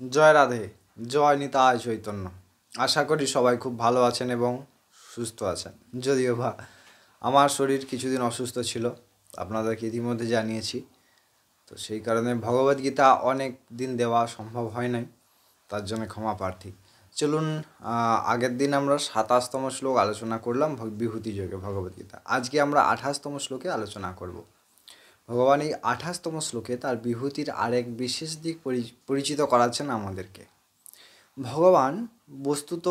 জয় রাধে, জয় নিতাই চৈতন্য। আশা করি সবাই খুব ভালো আছেন এবং সুস্থ আছেন। যদিও বা আমার শরীর কিছুদিন অসুস্থ ছিল, আপনাদেরকে ইতিমধ্যে জানিয়েছি। তো সেই কারণে ভগবদ্গীতা অনেক দিন দেওয়া সম্ভব হয় নাই, তার জন্য ক্ষমা প্রার্থী। চলুন, আগের দিন আমরা ২৭তম শ্লোক আলোচনা করলাম বিভূতি যোগে ভগবদ্গীতা। আজকে আমরা ২৮তম শ্লোকে আলোচনা করব। ভগবান এই ২৮তম শ্লোকে তার বিভূতির আরেক বিশেষ দিক পরিচিত করাচ্ছেন আমাদেরকে। ভগবান বস্তুত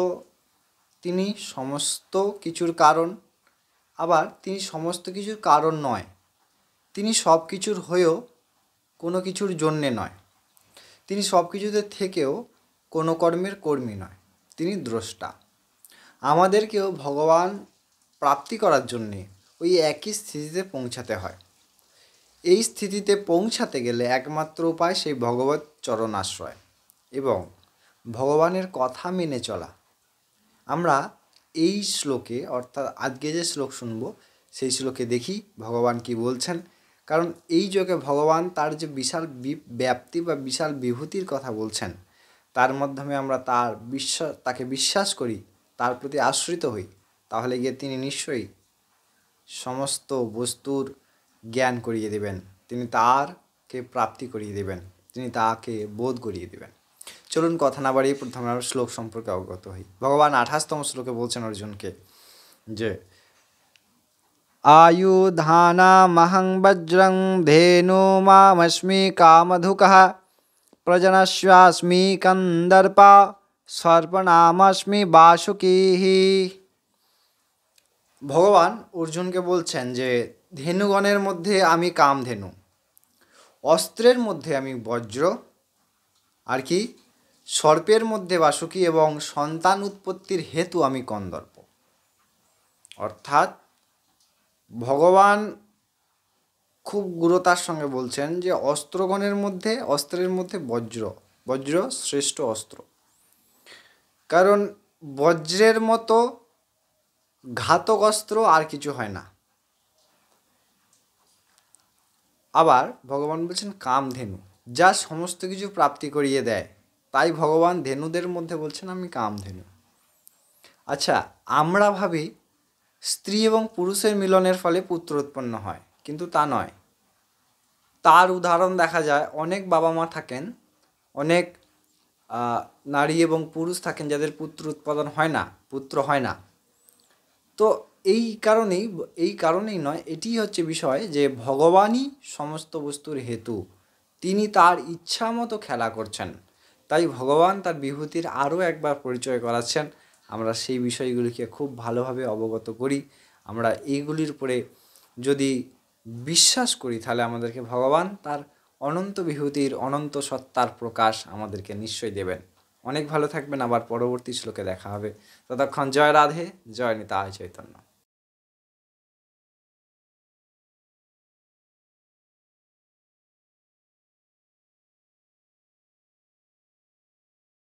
তিনি সমস্ত কিছুর কারণ, আবার তিনি সমস্ত কিছুর কারণ নয়, তিনি সব কিছুর হয়েও কোনো কিছুর জন্যে নয়, তিনি সব কিছুতে থেকেও কোনো কর্মের কর্মী নয়, তিনি দ্রষ্টা। আমাদেরকেও ভগবান প্রাপ্তি করার জন্যে ওই একই স্থিতিতে পৌঁছাতে হয়। এই স্থিতিতে পৌঁছাতে গেলে একমাত্র উপায় সেই ভগবত চরণ আশ্রয় এবং ভগবানের কথা মেনে চলা। আমরা এই শ্লোকে, অর্থাৎ আজকে যে শ্লোক শুনব সেই শ্লোকে দেখি ভগবান কি বলছেন। কারণ এই যোগে ভগবান তার যে বিশাল ব্যাপ্তি বা বিশাল বিভূতির কথা বলছেন, তার মাধ্যমে আমরা তাকে বিশ্বাস করি, তার প্রতি আশ্রিত হই, তাহলে গিয়ে তিনি নিশ্চয়ই সমস্ত বস্তুর জ্ঞান করিয়ে দেবেন, তিনি তারকে প্রাপ্তি করিয়ে দেবেন, তিনি তাকে বোধ করিয়ে দেবেন। চলুন কথা না বাড়িয়ে প্রথমে আমরা শ্লোক সম্পর্কে অবগত হই। ভগবান ২৮তম শ্লোকে বলছেন অর্জুনকে যে আয়ুধানামহং বজ্রং ধেনু মামস্মি কামধুকঃ প্রজনস্যাস্মি কন্দর্পা সর্পনামস্মি বাসুকীঃ। ভগবান অর্জুনকে বলছেন যে ধেনুগণের মধ্যে আমি কামধেনু, অস্ত্রের মধ্যে আমি বজ্র, আর কি সর্পের মধ্যে বাসুকী এবং সন্তান উৎপত্তির হেতু আমি কন্দর্প। অর্থাৎ ভগবান খুব গুরুতার সঙ্গে বলছেন যে অস্ত্রের মধ্যে বজ্র শ্রেষ্ঠ অস্ত্র। কারণ বজ্রের মতো ঘাতক অস্ত্র আর কিছু হয় না। আবার ভগবান বলছেন কামধেনু, যা সমস্ত কিছু প্রাপ্তি করিয়ে দেয়, তাই ভগবান ধেনুদের মধ্যে বলছেন আমি কামধেনু। আচ্ছা, আমরা ভাবি স্ত্রী এবং পুরুষের মিলনের ফলে পুত্র উৎপন্ন হয়, কিন্তু তা নয়। তার উদাহরণ দেখা যায়, অনেক বাবা মা থাকেন, অনেক নারী এবং পুরুষ থাকেন যাদের পুত্র হয় না। তো এই কারণেই নয়, এটি হচ্ছে বিষয় যে ভগবানই সমস্ত বস্তুর হেতু, তিনি তার ইচ্ছা মতো খেলা করছেন। তাই ভগবান তার বিভূতির আরও একবার পরিচয় করাচ্ছেন। আমরা সেই বিষয়গুলিকে খুব ভালোভাবে অবগত করি। আমরা এইগুলির উপরে যদি বিশ্বাস করি, তাহলে আমাদেরকে ভগবান তার অনন্ত বিভূতির অনন্ত সত্তার প্রকাশ আমাদেরকে নিশ্চয়ই দেবেন। অনেক ভালো থাকবেন, আবার পরবর্তী শ্লোকে দেখা হবে। ততক্ষণ জয় রাধে, জয় নিতাই চৈতন্য।